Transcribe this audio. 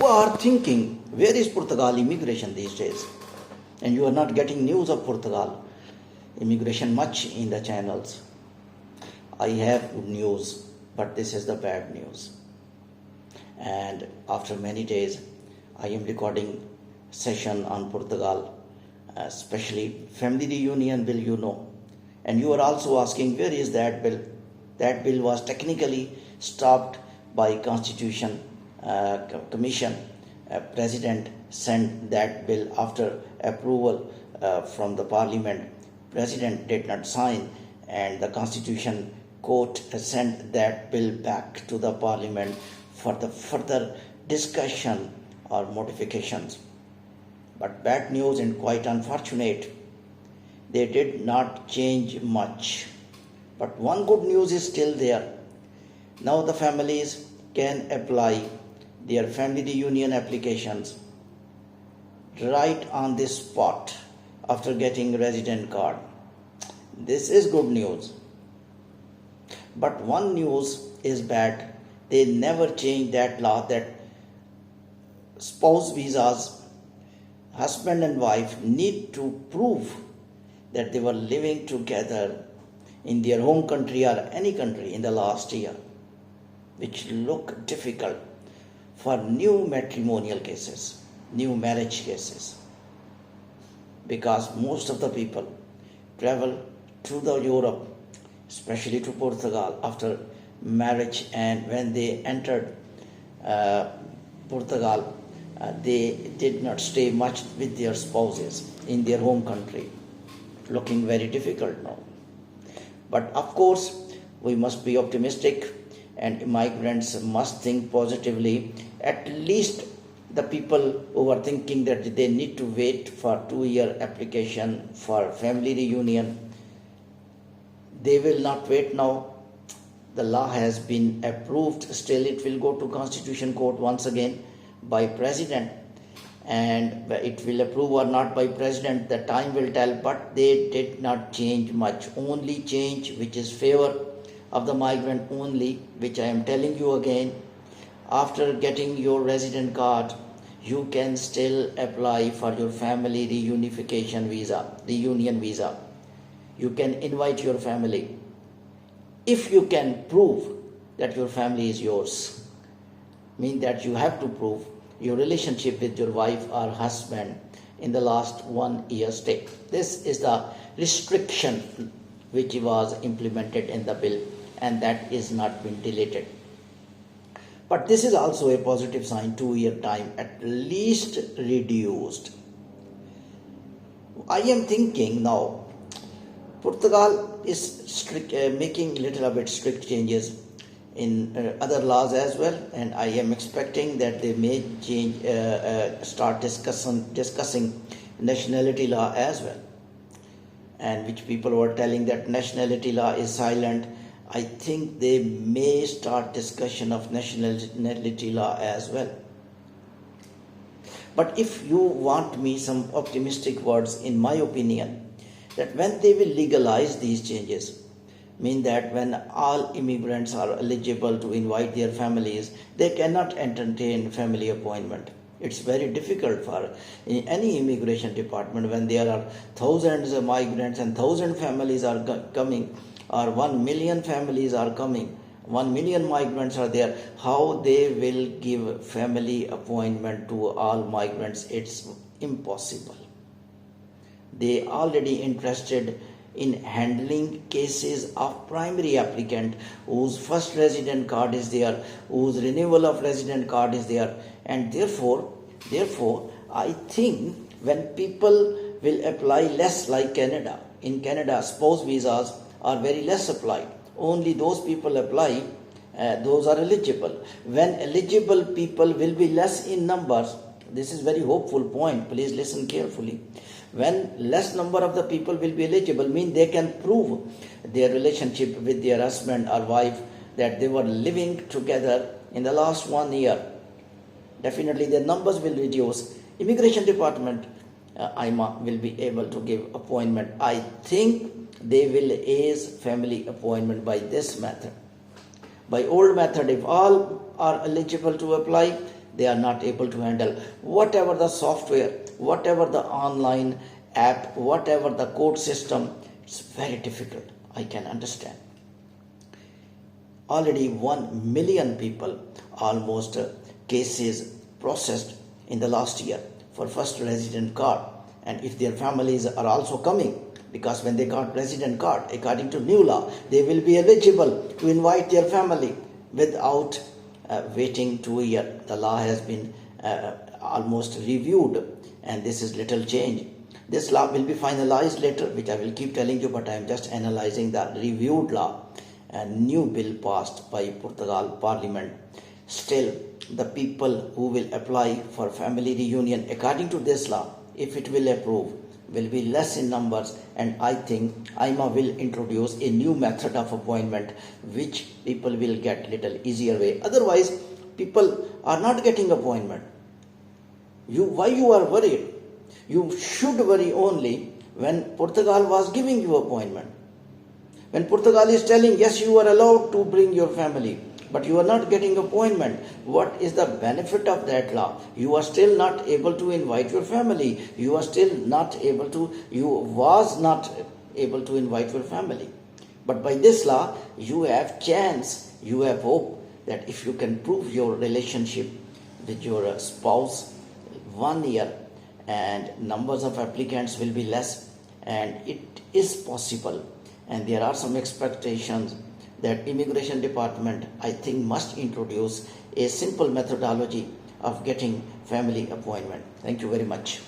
are thinking, where is Portugal immigration these days? And you are not getting news of Portugal immigration much in the channels. I have good news, but this is the bad news. And after many days, I am recording session on Portugal, especially family reunion bill, you know. And you are also asking, where is that bill? That bill was technically stopped by Constitution Commission. President sent that bill after approval from the Parliament. President did not sign, and the Constitution Court sent that bill back to the Parliament for the further discussion or modifications. But bad news and quite unfortunate, they did not change much. But one good news is still there. Now the families can apply their family reunion applications right on this spot after getting resident card. This is good news. But one news is bad. They never changed that law that spouse visas, husband and wife need to prove that they were living together in their home country or any country in the last year, which look difficult for new matrimonial cases, new marriage cases, because most of the people travel to the Europe, especially to Portugal, after marriage, and when they entered Portugal, they did not stay much with their spouses in their home country, looking very difficult now. But of course, we must be optimistic, and migrants must think positively. At least the people who are thinking that they need to wait for 2-year application for family reunion, they will not wait now. The law has been approved. Still, it will go to Constitution Court once again by President, and it will approve or not by President, the time will tell. But they did not change much. Only change which is favor of the migrant only, which I am telling you again, after getting your resident card, you can still apply for your family reunification visa, reunion visa. You can invite your family if you can prove that your family is yours. Mean that you have to prove your relationship with your wife or husband in the last 1 year stay. This is the restriction which was implemented in the bill, and that is not been deleted. But this is also a positive sign. 2-year time at least reduced. I am thinking now, Portugal is making little bit strict changes in other laws as well, and I am expecting that they may change, start discussing nationality law as well, and which people were telling that nationality law is silent. I think they may start discussion of nationality law as well. But if you want me some optimistic words, in my opinion, that when they will legalize these changes, mean that when all immigrants are eligible to invite their families, they cannot entertain family appointment. It's very difficult for any immigration department when there are thousands of migrants and 1,000 families are coming, or 1 million families are coming, 1 million migrants are there. How they will give family appointment to all migrants? It's impossible. They already interested in handling cases of primary applicant whose first resident card is there, whose renewal of resident card is there, and therefore I think when people will apply less, like Canada. In Canada, spouse visas are very less applied. Only those people apply, those are eligible. When eligible people will be less in numbers, this is very hopeful point, please listen carefully. When less number of the people will be eligible, mean they can prove their relationship with their husband or wife, that they were living together in the last 1 year. Definitely their numbers will reduce. Immigration department, AIMA, will be able to give appointment. I think they will ease family appointment by this method. By old method, if all are eligible to apply, they are not able to handle. Whatever the software, whatever the online app, whatever the code system, it's very difficult. I can understand. Already 1 million people, almost cases processed in the last year for first resident card. And if their families are also coming, because when they got resident card, according to new law, they will be eligible to invite their family without waiting 2 years. The law has been almost reviewed, and this is little change. This law will be finalized later, which I will keep telling you, but I am just analyzing the reviewed law. A new bill passed by Portugal Parliament. Still, the people who will apply for family reunion according to this law, if it will approve, will be less in numbers, and I think AIMA will introduce a new method of appointment which people will get little easier way. Otherwise, people are not getting appointment. Why you are worried? You should worry only when Portugal was giving you appointment. When Portugal is telling, yes, you are allowed to bring your family, but you are not getting appointment. What is the benefit of that law? You are still not able to invite your family. You was not able to invite your family. But by this law, you have chance, you have hope that if you can prove your relationship with your spouse 1 year, and numbers of applicants will be less, and it is possible. And there are some expectations that Immigration Department, I think, must introduce a simple methodology of getting family appointment. Thank you very much.